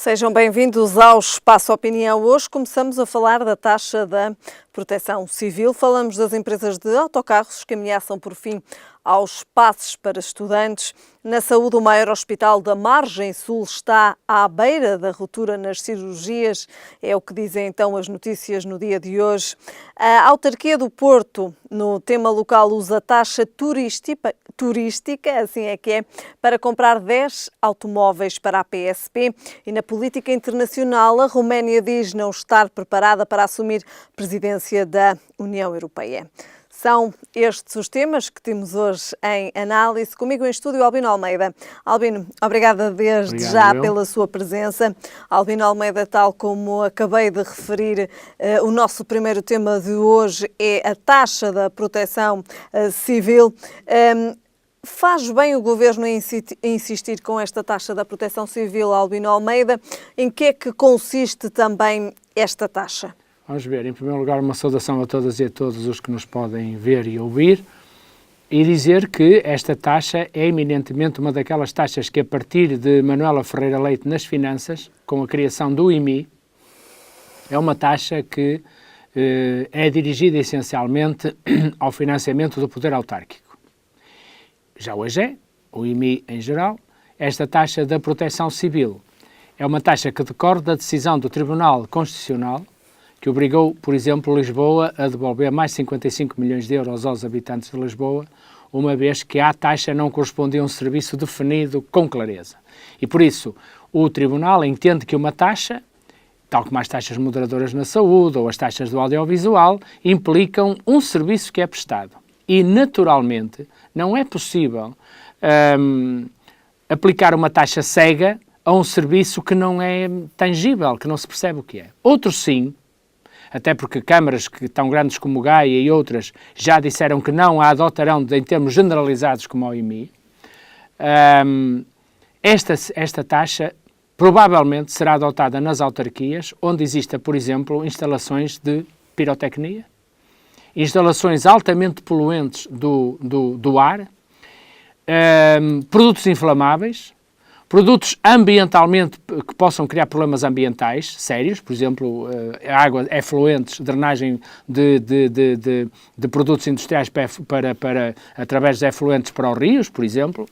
Sejam bem-vindos ao Espaço Opinião. Hoje começamos a falar da taxa da proteção civil. Falamos das empresas de autocarros que ameaçam por fim aos passes para estudantes. Na saúde, o maior hospital da Margem Sul está à beira da ruptura nas cirurgias. É o que dizem então as notícias no dia de hoje. A autarquia do Porto, no tema local, usa taxa turística, assim é que é, para comprar 10 automóveis para a PSP. E na política internacional, a Roménia diz não estar preparada para assumir a presidência da União Europeia. São estes os temas que temos hoje em análise. Comigo em estúdio, Albino Almeida. Albino, obrigada desde já pela sua presença. Albino Almeida, tal como acabei de referir, o nosso primeiro tema de hoje é a taxa da proteção civil. Faz bem o Governo insistir com esta taxa da proteção civil, Albino Almeida? Em que é que consiste também esta taxa? Vamos ver, em primeiro lugar, uma saudação a todas e a todos os que nos podem ver e ouvir e dizer que esta taxa é eminentemente uma daquelas taxas que, a partir de Manuela Ferreira Leite nas finanças, com a criação do IMI, é uma taxa que é dirigida essencialmente ao financiamento do poder autárquico. Já hoje é, o IMI em geral, esta taxa da proteção civil é uma taxa que decorre da decisão do Tribunal Constitucional que obrigou, por exemplo, Lisboa a devolver mais 55 milhões de euros aos habitantes de Lisboa, uma vez que à taxa não correspondia um serviço definido com clareza. E por isso o Tribunal entende que uma taxa, tal como as taxas moderadoras na saúde ou as taxas do audiovisual, implicam um serviço que é prestado. E, naturalmente, não é possível aplicar uma taxa cega a um serviço que não é tangível, que não se percebe o que é. Outros sim, até porque câmaras que tão grandes como o Gaia e outras já disseram que não a adotarão em termos generalizados como o IMI, esta taxa provavelmente será adotada nas autarquias, onde exista, por exemplo, instalações de pirotecnia, instalações altamente poluentes do ar, produtos inflamáveis, produtos ambientalmente que possam criar problemas ambientais sérios, por exemplo, água, efluentes, drenagem de produtos industriais através de efluentes para os rios, por exemplo,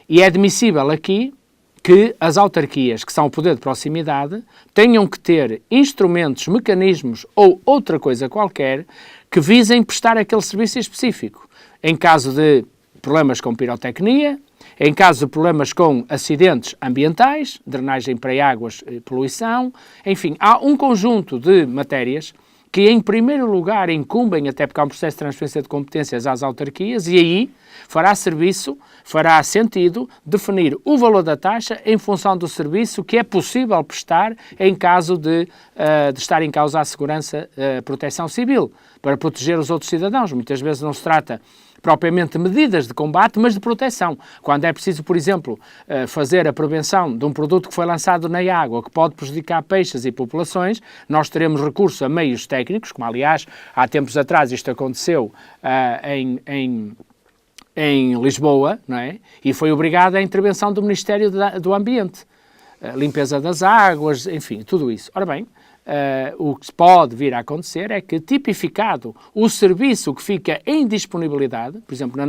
e é admissível aqui que as autarquias, que são o poder de proximidade, tenham que ter instrumentos, mecanismos ou outra coisa qualquer que visem prestar aquele serviço específico. Em caso de problemas com pirotecnia, em caso de problemas com acidentes ambientais, drenagem para águas, poluição, enfim, há um conjunto de matérias que, em primeiro lugar, incumbem, até porque há um processo de transferência de competências às autarquias, e aí fará sentido definir o valor da taxa em função do serviço que é possível prestar em caso de estar em causa a segurança, a proteção civil, para proteger os outros cidadãos. Muitas vezes não se trata propriamente de medidas de combate, mas de proteção. Quando é preciso, por exemplo, fazer a prevenção de um produto que foi lançado na água, que pode prejudicar peixes e populações, nós teremos recurso a meios técnicos, como aliás, há tempos atrás isto aconteceu em Lisboa, não é? E foi obrigada a intervenção do Ministério do Ambiente, limpeza das águas, enfim, tudo isso. Ora bem, o que pode vir a acontecer é que, tipificado o serviço que fica em disponibilidade, por exemplo, na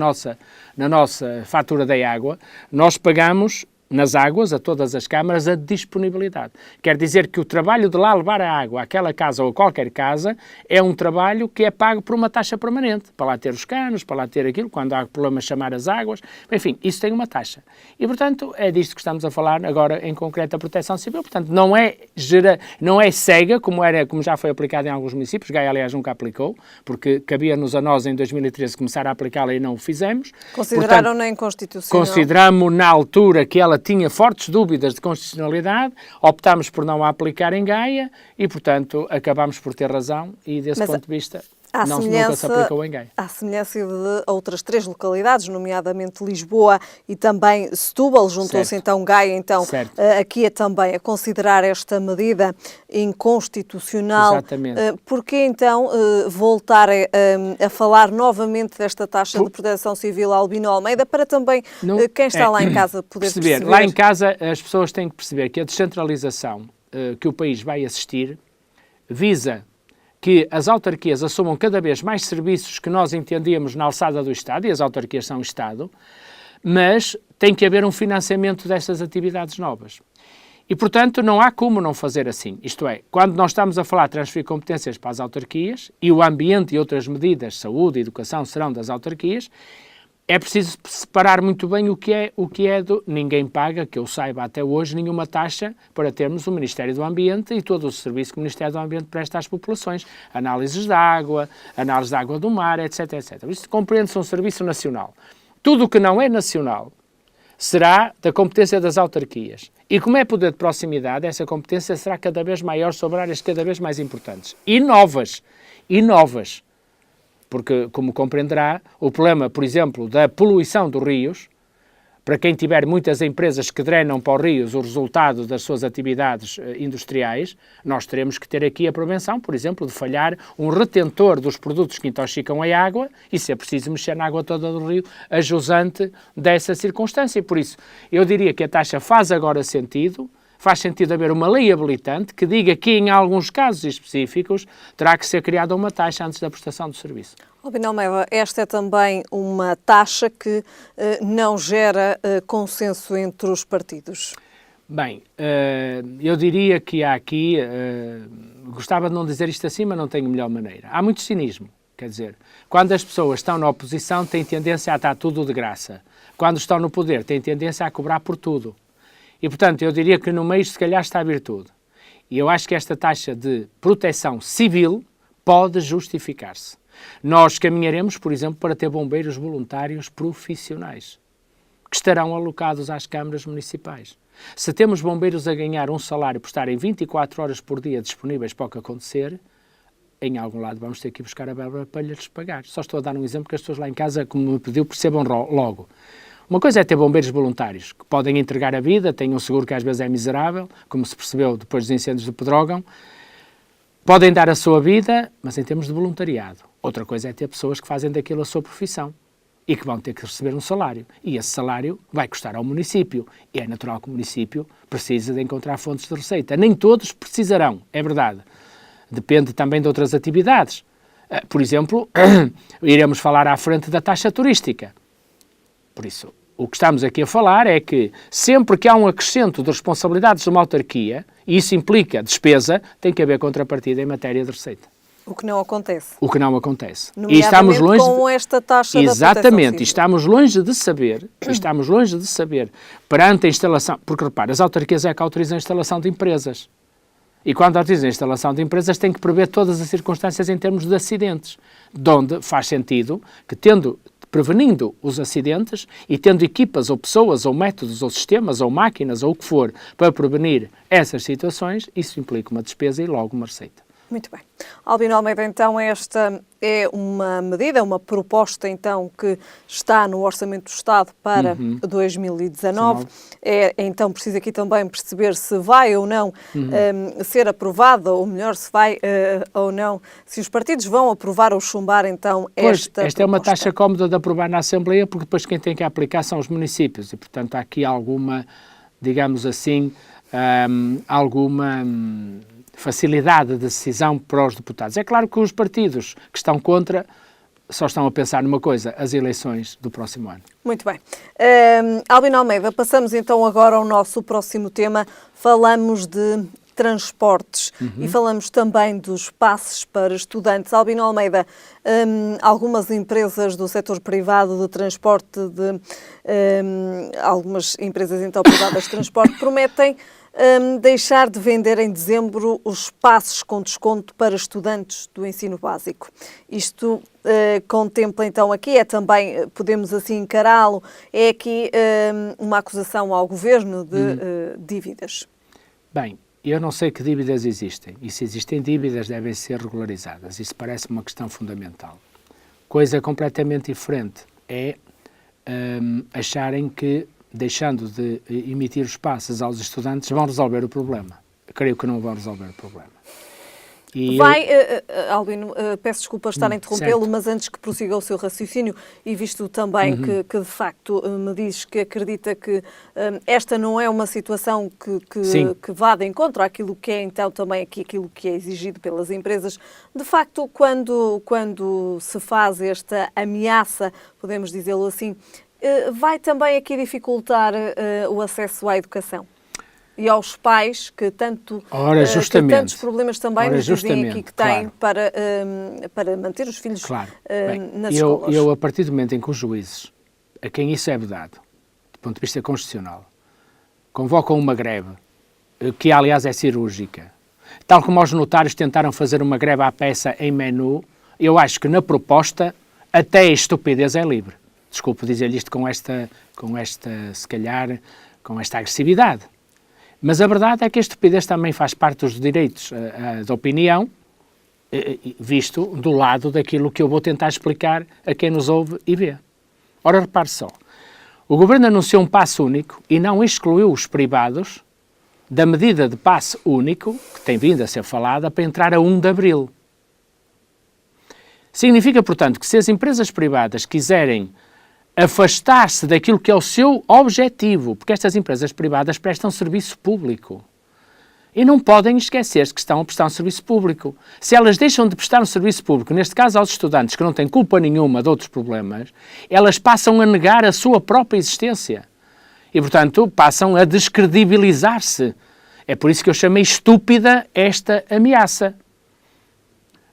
nossa fatura da água, nós pagamos nas águas, a todas as câmaras, a disponibilidade. Quer dizer que o trabalho de lá levar a água àquela casa ou a qualquer casa é um trabalho que é pago por uma taxa permanente, para lá ter os canos, para lá ter aquilo, quando há problemas chamar as águas, enfim, isso tem uma taxa. E, portanto, é disto que estamos a falar agora em concreto a proteção civil. Portanto, não é cega, como já foi aplicado em alguns municípios, Gaia, aliás, nunca aplicou, porque cabia-nos a nós, em 2013, começar a aplicá-la e não o fizemos. Consideraram-na inconstitucional? Consideramos, na altura, que ela tinha fortes dúvidas de constitucionalidade, optámos por não a aplicar em Gaia e, portanto, acabámos por ter razão e, desse ponto de vista... nunca se aplicou em Gaia. À semelhança de outras 3 localidades, nomeadamente Lisboa e também Setúbal, juntou-se então Gaia, aqui é também a considerar esta medida inconstitucional. Exatamente. Porquê então voltar a falar novamente desta taxa de proteção civil, Albino Almeida, para também quem está lá em casa poder perceber? Lá em casa as pessoas têm que perceber que a descentralização que o país vai assistir visa que as autarquias assumam cada vez mais serviços que nós entendíamos na alçada do Estado, e as autarquias são o Estado, mas tem que haver um financiamento destas atividades novas. E, portanto, não há como não fazer assim. Isto é, quando nós estamos a falar de transferir competências para as autarquias, e o ambiente e outras medidas, saúde e educação, serão das autarquias, é preciso separar muito bem o que é do... Ninguém paga, que eu saiba até hoje, nenhuma taxa para termos o Ministério do Ambiente e todo o serviço que o Ministério do Ambiente presta às populações. Análises da água, análise da água do mar, etc, etc. Isso compreende-se um serviço nacional. Tudo o que não é nacional será da competência das autarquias. E como é poder de proximidade, essa competência será cada vez maior sobre áreas cada vez mais importantes. E novas. Porque, como compreenderá, o problema, por exemplo, da poluição dos rios, para quem tiver muitas empresas que drenam para os rios o resultado das suas atividades industriais, nós teremos que ter aqui a prevenção, por exemplo, de falhar um retentor dos produtos que intoxicam a água e, se é preciso, mexer na água toda do rio, a jusante dessa circunstância. Por isso, eu diria que a taxa faz agora sentido. Faz sentido haver uma lei habilitante que diga que, em alguns casos específicos, terá que ser criada uma taxa antes da prestação do serviço. Albino Almeida, esta é também uma taxa que não gera consenso entre os partidos. Bem, eu diria que há aqui, gostava de não dizer isto assim, mas não tenho melhor maneira. Há muito cinismo, quer dizer, quando as pessoas estão na oposição têm tendência a estar tudo de graça. Quando estão no poder têm tendência a cobrar por tudo. E, portanto, eu diria que no meio, se calhar, está a virtude. E eu acho que esta taxa de proteção civil pode justificar-se. Nós caminharemos, por exemplo, para ter bombeiros voluntários profissionais, que estarão alocados às câmaras municipais. Se temos bombeiros a ganhar um salário por estarem 24 horas por dia disponíveis para o que acontecer, em algum lado vamos ter que ir buscar a verba para lhes pagar. Só estou a dar um exemplo que as pessoas lá em casa, como me pediu, percebam logo. Uma coisa é ter bombeiros voluntários, que podem entregar a vida, têm um seguro que às vezes é miserável, como se percebeu depois dos incêndios de Pedrógão, podem dar a sua vida, mas em termos de voluntariado. Outra coisa é ter pessoas que fazem daquilo a sua profissão e que vão ter que receber um salário. E esse salário vai custar ao município. E é natural que o município precise de encontrar fontes de receita. Nem todos precisarão, é verdade. Depende também de outras atividades. Por exemplo, iremos falar à frente da taxa turística. Por isso, o que estamos aqui a falar é que sempre que há um acrescento de responsabilidades de uma autarquia, e isso implica despesa, tem que haver contrapartida em matéria de receita. O que não acontece. O que não acontece. E estamos longe com esta taxa da proteção civil. Exatamente, estamos longe de saber, perante a instalação, porque repara, as autarquias é que autorizam a instalação de empresas. E quando autorizam a instalação de empresas tem que prever todas as circunstâncias em termos de acidentes, de onde faz sentido que prevenindo os acidentes e tendo equipas ou pessoas ou métodos ou sistemas ou máquinas ou o que for para prevenir essas situações, isso implica uma despesa e logo uma receita. Muito bem. Albino Almeida, então esta é uma medida, uma proposta então que está no Orçamento do Estado para 2019. É então preciso aqui também perceber se vai ou não ser aprovada, ou melhor, se vai ou não, se os partidos vão aprovar ou chumbar então esta proposta. É uma taxa cómoda de aprovar na Assembleia, porque depois quem tem que aplicar são os municípios e, portanto, há aqui alguma, digamos assim, alguma facilidade de decisão para os deputados. É claro que os partidos que estão contra só estão a pensar numa coisa, as eleições do próximo ano. Muito bem. Albino Almeida, passamos então agora ao nosso próximo tema. Falamos de transportes e falamos também dos passes para estudantes. Albino Almeida, algumas empresas do setor privado de transporte, algumas empresas então privadas de transporte prometem deixar de vender em dezembro os passes com desconto para estudantes do ensino básico. Isto contempla então aqui, é também, podemos assim encará-lo, é aqui uma acusação ao Governo de dívidas. Bem, eu não sei que dívidas existem, e se existem dívidas devem ser regularizadas, isso parece uma questão fundamental. Coisa completamente diferente é acharem que, deixando de emitir os passes aos estudantes, vão resolver o problema. Eu creio que não vão resolver o problema. Albino, peço desculpa estar a interrompê-lo, certo. mas antes que prossiga o seu raciocínio, e visto também que de facto me diz que acredita que esta não é uma situação que vá de encontro àquilo que é então também aquilo que é exigido pelas empresas, de facto, quando se faz esta ameaça, podemos dizê-lo assim, vai também aqui dificultar o acesso à educação? E aos pais que tantos problemas também nos dizem aqui que têm para manter os filhos nas escolas. Eu, a partir do momento em que os juízes, a quem isso é vedado, do ponto de vista constitucional, convocam uma greve, que aliás é cirúrgica, tal como os notários tentaram fazer uma greve à peça em menu, eu acho que na proposta até a estupidez é livre. Desculpe dizer-lhe isto com esta, se calhar, com esta agressividade. Mas a verdade é que a estupidez também faz parte dos direitos de opinião, visto do lado daquilo que eu vou tentar explicar a quem nos ouve e vê. Ora, repare só, o Governo anunciou um passe único e não excluiu os privados da medida de passe único, que tem vindo a ser falada, para entrar a 1 de abril. Significa, portanto, que se as empresas privadas quiserem afastar-se daquilo que é o seu objetivo, porque estas empresas privadas prestam serviço público. E não podem esquecer-se que estão a prestar um serviço público. Se elas deixam de prestar um serviço público, neste caso aos estudantes que não têm culpa nenhuma de outros problemas, elas passam a negar a sua própria existência. E, portanto, passam a descredibilizar-se. É por isso que eu chamei estúpida esta ameaça.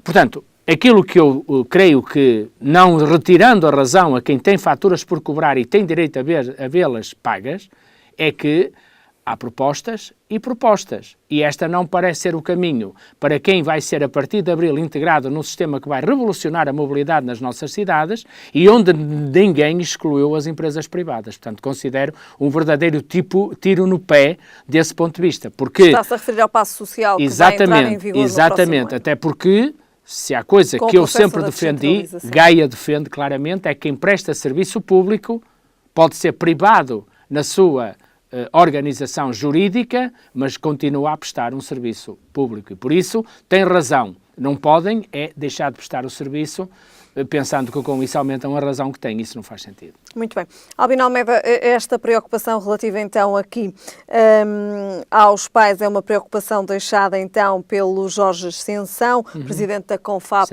Portanto, aquilo que eu creio que, não retirando a razão a quem tem faturas por cobrar e tem direito a vê-las pagas, é que há propostas e propostas. E esta não parece ser o caminho para quem vai ser, a partir de abril, integrado num sistema que vai revolucionar a mobilidade nas nossas cidades e onde ninguém excluiu as empresas privadas. Portanto, considero um verdadeiro tiro no pé desse ponto de vista. Porque está-se a referir ao passo social que vai entrar em vigor no próximo ano. Até porque, se há coisa que eu sempre defendi, Gaia defende claramente, é que quem presta serviço público pode ser privado na sua organização jurídica, mas continua a prestar um serviço público. E por isso tem razão. Não podem deixar de prestar o serviço pensando que com isso aumentam a razão que têm. Isso não faz sentido. Muito bem. Albino Almeida, esta preocupação relativa então aqui aos pais é uma preocupação deixada então pelo Jorge Ascensão, presidente da Confap,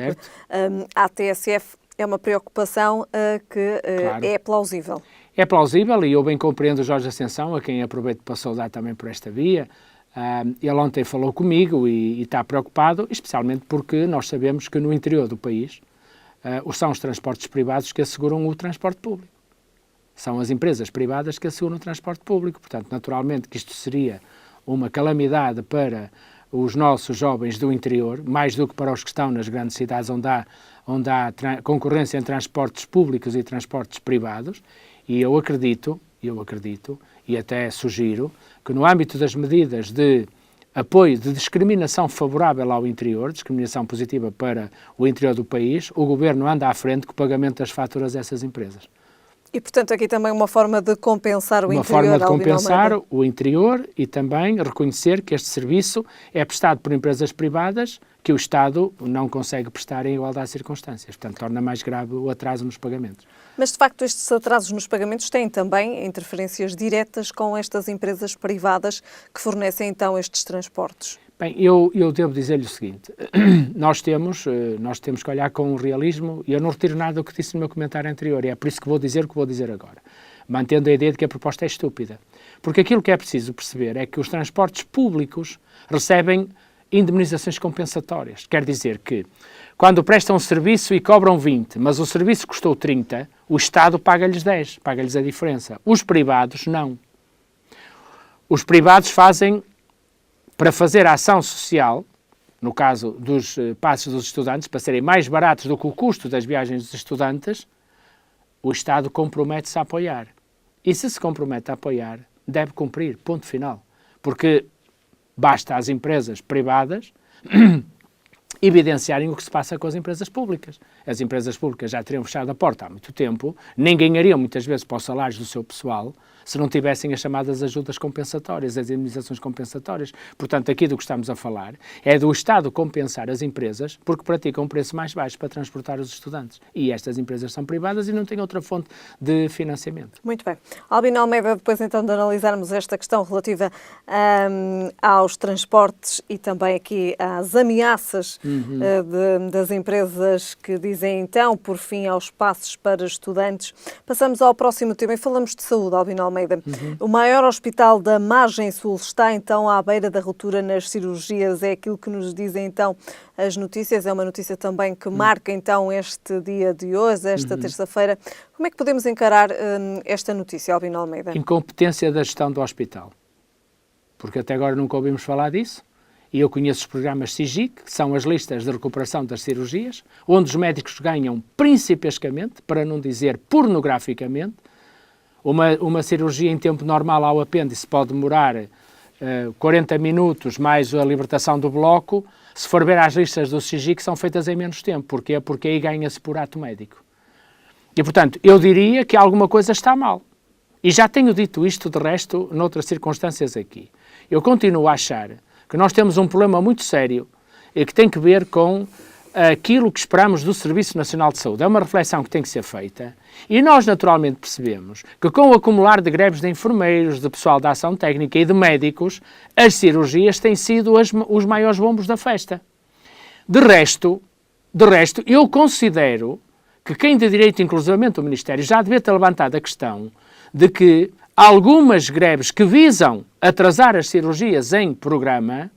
à TSF. É uma preocupação que claro, é plausível. É plausível e eu bem compreendo o Jorge Ascensão, a quem aproveito para saudar também por esta via. Ele ontem falou comigo e está preocupado, especialmente porque nós sabemos que no interior do país são os transportes privados que asseguram o transporte público. São as empresas privadas que asseguram o transporte público. Portanto, naturalmente que isto seria uma calamidade para os nossos jovens do interior, mais do que para os que estão nas grandes cidades onde há concorrência entre transportes públicos e transportes privados. E eu acredito, e até sugiro, que no âmbito das medidas de apoio de discriminação favorável ao interior, discriminação positiva para o interior do país, o Governo anda à frente com o pagamento das faturas dessas empresas. E, portanto, aqui também uma forma de compensar o interior. Uma forma de compensar o interior e também reconhecer que este serviço é prestado por empresas privadas que o Estado não consegue prestar em igualdade de circunstâncias. Portanto, torna mais grave o atraso nos pagamentos. Mas, de facto, estes atrasos nos pagamentos têm também interferências diretas com estas empresas privadas que fornecem, então, estes transportes. Bem, eu devo dizer-lhe o seguinte, nós temos que olhar com realismo, e eu não retiro nada do que disse no meu comentário anterior, e é por isso que vou dizer o que vou dizer agora, mantendo a ideia de que a proposta é estúpida. Porque aquilo que é preciso perceber é que os transportes públicos recebem indemnizações compensatórias. Quer dizer que, quando prestam um serviço e cobram 20, mas o serviço custou 30, o Estado paga-lhes 10, paga-lhes a diferença. Os privados, não. Os privados fazem, para fazer a ação social, no caso dos passes dos estudantes, para serem mais baratos do que o custo das viagens dos estudantes, o Estado compromete-se a apoiar. E se compromete a apoiar, deve cumprir, ponto final. Porque Basta às empresas privadas evidenciarem o que se passa com as empresas públicas. As empresas públicas já teriam fechado a porta há muito tempo, nem ganhariam muitas vezes para os salários do seu pessoal se não tivessem as chamadas ajudas compensatórias, as indemnizações compensatórias. Portanto, aqui do que estamos a falar é do Estado compensar as empresas porque praticam um preço mais baixo para transportar os estudantes. E estas empresas são privadas e não têm outra fonte de financiamento. Muito bem. Albino Almeida, depois então de analisarmos esta questão relativa aos transportes e também aqui às ameaças das empresas que dizem então, por fim, aos passos para estudantes, passamos ao próximo tema e falamos de saúde, Albino Almeida. O maior hospital da margem sul está então à beira da ruptura nas cirurgias, é aquilo que nos dizem então as notícias, é uma notícia também que marca então este dia de hoje, esta terça-feira. Como é que podemos encarar esta notícia, Albino Almeida? Incompetência da gestão do hospital, porque até agora nunca ouvimos falar disso. E eu conheço os programas SIGIC, que são as listas de recuperação das cirurgias, onde os médicos ganham principescamente, para não dizer pornograficamente. Uma cirurgia em tempo normal ao apêndice pode demorar 40 minutos mais a libertação do bloco. Se for ver as listas do SIGIC, são feitas em menos tempo. Porquê? Porque aí ganha-se por ato médico. E, portanto, eu diria que alguma coisa está mal. E já tenho dito isto, de resto, noutras circunstâncias aqui. Eu continuo a achar que nós temos um problema muito sério e que tem que ver com aquilo que esperamos do Serviço Nacional de Saúde. É uma reflexão que tem que ser feita e nós naturalmente percebemos que com o acumular de greves de enfermeiros, de pessoal da ação técnica e de médicos, as cirurgias têm sido os maiores bombos da festa. De resto, eu considero que quem de direito, inclusivamente o Ministério, já devia ter levantado a questão de que algumas greves que visam atrasar as cirurgias em programa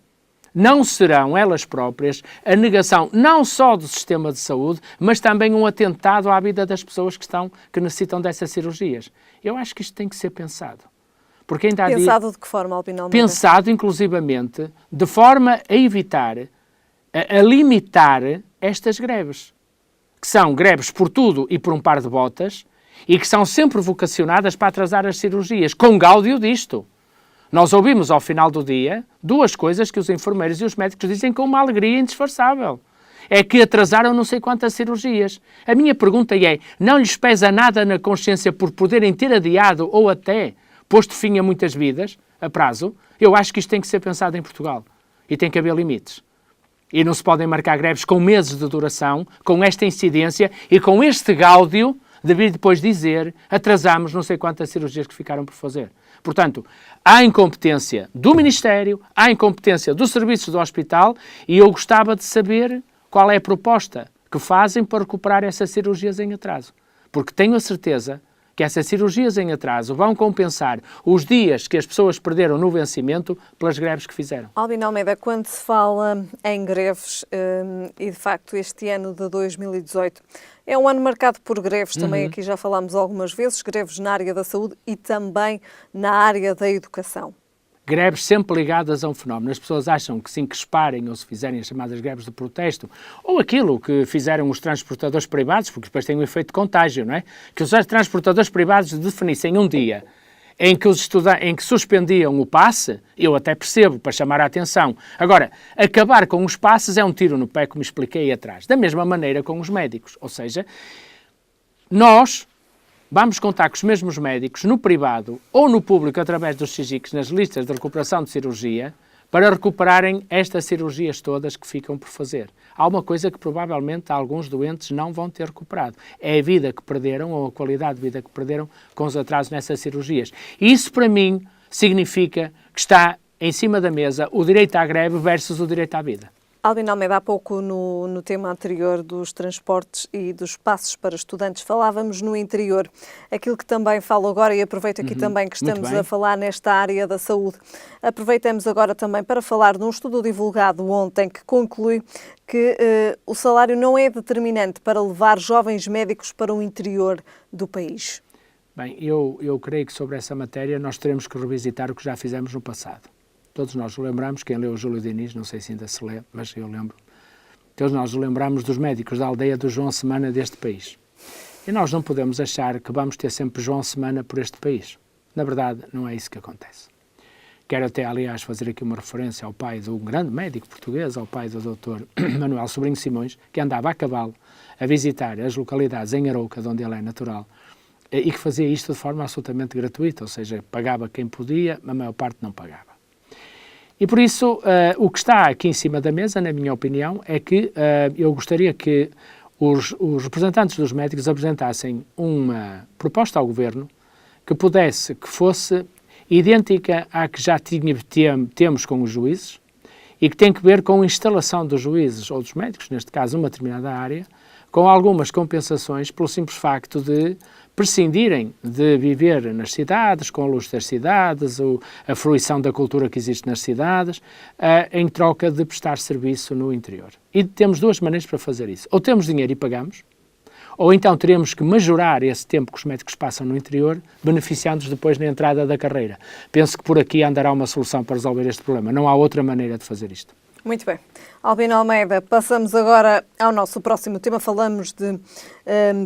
não serão elas próprias a negação não só do sistema de saúde, mas também um atentado à vida das pessoas que necessitam dessas cirurgias. Eu acho que isto tem que ser pensado. Porque ainda há pensado de que forma, Albino Almeida? Pensado, inclusivamente, de forma a evitar, a limitar estas greves, que são greves por tudo e por um par de botas, e que são sempre vocacionadas para atrasar as cirurgias, com gáudio disto. Nós ouvimos ao final do dia duas coisas que os enfermeiros e os médicos dizem com uma alegria indisfarçável. É que atrasaram não sei quantas cirurgias. A minha pergunta é, não lhes pesa nada na consciência por poderem ter adiado ou até posto fim a muitas vidas, a prazo? Eu acho que isto tem que ser pensado em Portugal. E tem que haver limites. E não se podem marcar greves com meses de duração, com esta incidência e com este gáudio de vir depois dizer atrasamos não sei quantas cirurgias que ficaram por fazer. Portanto, há incompetência do Ministério, há incompetência dos serviços do hospital e eu gostava de saber qual é a proposta que fazem para recuperar essas cirurgias em atraso. Porque tenho a certeza que essas cirurgias em atraso vão compensar os dias que as pessoas perderam no vencimento pelas greves que fizeram. Albino Almeida, quando se fala em greves, e de facto este ano de 2018 é um ano marcado por greves, também aqui já falámos algumas vezes, greves na área da saúde e também na área da educação. Greves sempre ligadas a um fenómeno. As pessoas acham que se encresparem ou se fizerem as chamadas greves de protesto, ou aquilo que fizeram os transportadores privados, porque depois tem um efeito de contágio, não é? Que os transportadores privados definissem um dia em que suspendiam o passe, eu até percebo, para chamar a atenção. Agora, acabar com os passes é um tiro no pé, como expliquei atrás. Da mesma maneira com os médicos. Ou seja, nós vamos contar com os mesmos médicos no privado ou no público através dos SIGICs nas listas de recuperação de cirurgia para recuperarem estas cirurgias todas que ficam por fazer. Há uma coisa que provavelmente alguns doentes não vão ter recuperado. É a vida que perderam ou a qualidade de vida que perderam com os atrasos nessas cirurgias. E isso, para mim, significa que está em cima da mesa o direito à greve versus o direito à vida. Albino Almeida, há pouco no tema anterior dos transportes e dos passos para estudantes, falávamos no interior. Aquilo que também falo agora, e aproveito aqui também que estamos a falar nesta área da saúde, aproveitamos agora também para falar de um estudo divulgado ontem que conclui que o salário não é determinante para levar jovens médicos para o interior do país. Bem, eu creio que sobre essa matéria nós teremos que revisitar o que já fizemos no passado. Todos nós lembramos, quem leu o Júlio Diniz, não sei se ainda se lê, mas eu lembro. Todos nós lembramos dos médicos da aldeia do João Semana deste país. E nós não podemos achar que vamos ter sempre João Semana por este país. Na verdade, não é isso que acontece. quero até, aliás, fazer aqui uma referência ao pai de um grande médico português, ao pai do Dr. Manuel Sobrinho Simões, que andava a cavalo a visitar as localidades em Arouca, de onde ele é natural, e que fazia isto de forma absolutamente gratuita, ou seja, pagava quem podia, a maior parte não pagava. E por isso, o que está aqui em cima da mesa, na minha opinião, é que eu gostaria que os representantes dos médicos apresentassem uma proposta ao Governo que fosse idêntica à que já temos com os juízes e que tem que ver com a instalação dos juízes ou dos médicos, neste caso uma determinada área, com algumas compensações pelo simples facto de prescindirem de viver nas cidades, com a luz das cidades, a fruição da cultura que existe nas cidades, em troca de prestar serviço no interior. E temos duas maneiras para fazer isso. Ou temos dinheiro e pagamos, ou então teremos que majorar esse tempo que os médicos passam no interior, beneficiando-os depois na entrada da carreira. Penso que por aqui andará uma solução para resolver este problema. Não há outra maneira de fazer isto. Muito bem. Albino Almeida, passamos agora ao nosso próximo tema. Falamos de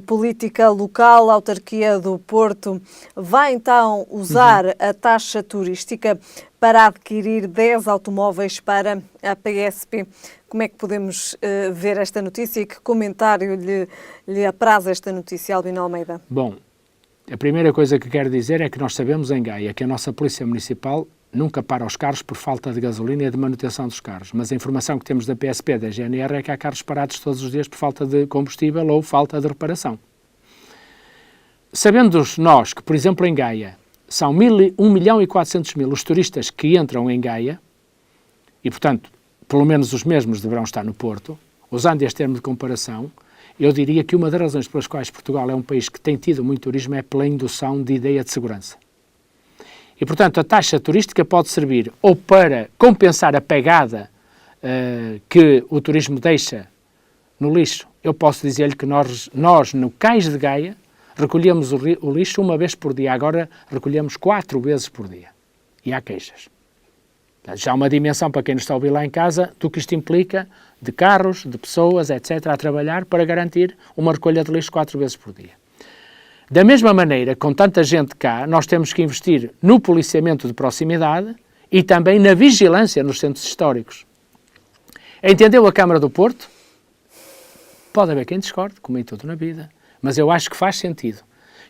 política local. A autarquia do Porto vai então usar a taxa turística para adquirir 10 automóveis para a PSP. Como é que podemos ver esta notícia e que comentário lhe apraz esta notícia, Albino Almeida? Bom, a primeira coisa que quero dizer é que nós sabemos em Gaia que a nossa Polícia Municipal nunca para os carros por falta de gasolina e de manutenção dos carros. Mas a informação que temos da PSP, da GNR, é que há carros parados todos os dias por falta de combustível ou falta de reparação. Sabendo nós que, por exemplo, em Gaia, são 1.400.000 os turistas que entram em Gaia, e, portanto, pelo menos os mesmos deverão estar no Porto, usando este termo de comparação, eu diria que uma das razões pelas quais Portugal é um país que tem tido muito turismo é pela indução de ideia de segurança. E, portanto, a taxa turística pode servir ou para compensar a pegada que o turismo deixa no lixo. Eu posso dizer-lhe que nós, no Cais de Gaia, recolhemos o lixo uma vez por dia. Agora recolhemos 4 vezes por dia. E há queixas. Já há uma dimensão para quem nos está a ouvir lá em casa do que isto implica de carros, de pessoas, etc., a trabalhar para garantir uma recolha de lixo 4 vezes por dia. Da mesma maneira, com tanta gente cá, nós temos que investir no policiamento de proximidade e também na vigilância nos centros históricos. Entendeu a Câmara do Porto? Pode haver quem discorde, como em tudo na vida, mas eu acho que faz sentido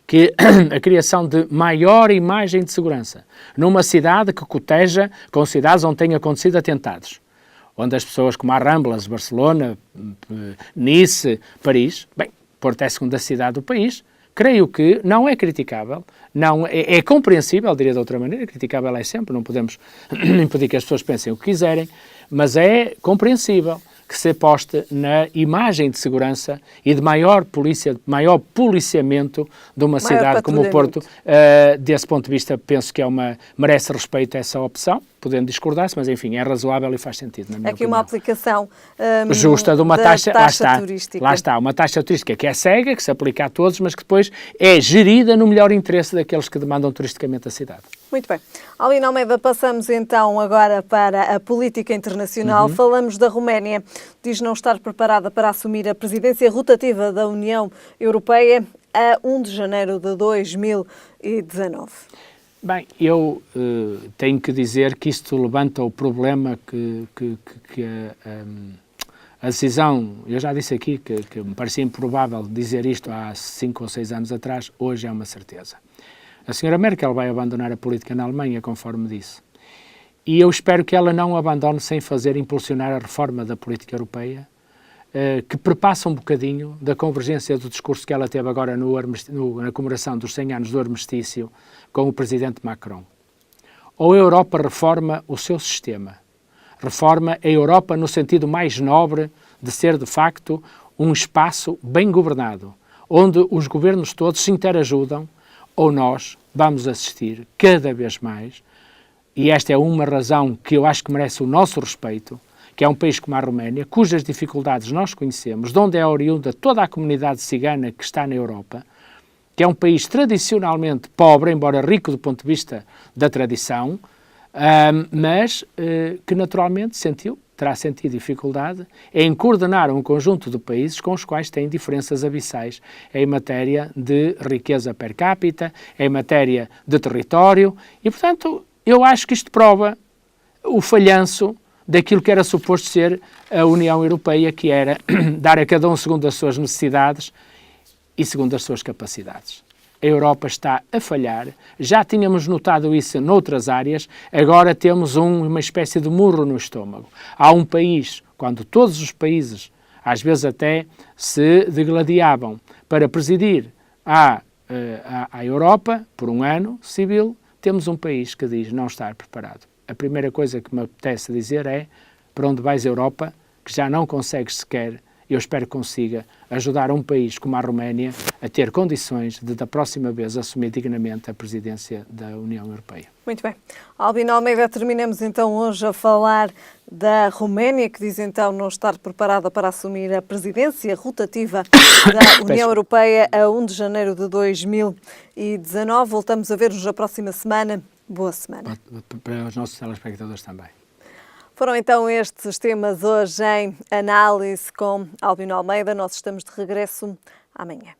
que a criação de maior imagem de segurança numa cidade que coteja com cidades onde têm acontecido atentados, onde as pessoas como a Ramblas, Barcelona, Nice, Paris, bem, Porto é a segunda cidade do país. Creio que não é criticável, é compreensível, diria de outra maneira, criticável é sempre, não podemos impedir que as pessoas pensem o que quiserem, mas é compreensível que se aposte na imagem de segurança e de maior policiamento de uma cidade como o Porto. Desse ponto de vista, penso que merece respeito a essa opção, podendo discordar-se, mas enfim, é razoável e faz sentido, na minha opinião. Uma aplicação justa de uma taxa turística. Lá está, uma taxa turística que é cega, que se aplica a todos, mas que depois é gerida no melhor interesse daqueles que demandam turisticamente a cidade. Muito bem. Albino Almeida, passamos então agora para a política internacional. Falamos da Roménia. Diz não estar preparada para assumir a presidência rotativa da União Europeia a 1 de janeiro de 2019. Bem, eu tenho que dizer que isto levanta o problema que a decisão, eu já disse aqui que me parecia improvável dizer isto há 5 ou 6 anos atrás, hoje é uma certeza. A senhora Merkel vai abandonar a política na Alemanha, conforme disse. E eu espero que ela não abandone sem impulsionar a reforma da política europeia, que perpassa um bocadinho da convergência do discurso que ela teve agora na comemoração dos 100 anos do armistício com o presidente Macron. Ou a Europa reforma o seu sistema, reforma a Europa no sentido mais nobre de ser, de facto, um espaço bem governado, onde os governos todos se interajudam, ou nós vamos assistir cada vez mais, e esta é uma razão que eu acho que merece o nosso respeito, que é um país como a Roménia, cujas dificuldades nós conhecemos, de onde é oriunda toda a comunidade cigana que está na Europa, que é um país tradicionalmente pobre, embora rico do ponto de vista da tradição, mas que naturalmente terá sentido dificuldade em coordenar um conjunto de países com os quais tem diferenças abissais em matéria de riqueza per capita, em matéria de território e, portanto, Eu acho que isto prova o falhanço daquilo que era suposto ser a União Europeia, que era dar a cada um segundo as suas necessidades e segundo as suas capacidades. A Europa está a falhar, já tínhamos notado isso noutras áreas, agora temos uma espécie de murro no estômago. Há um país, quando todos os países, às vezes até, se degladiavam para presidir à Europa, por um ano civil, temos um país que diz não estar preparado. A primeira coisa que me apetece dizer é, para onde vais, Europa, que já não consegues sequer, eu espero que consiga ajudar um país como a Roménia a ter condições de, da próxima vez, assumir dignamente a presidência da União Europeia. Muito bem. Albino Almeida, terminamos então hoje a falar da Roménia, que diz então não estar preparada para assumir a presidência rotativa da União Europeia a 1 de janeiro de 2019. Voltamos a ver-nos na próxima semana. Boa semana. Para os nossos telespectadores também. Foram então estes temas hoje em análise com Albino Almeida. Nós estamos de regresso amanhã.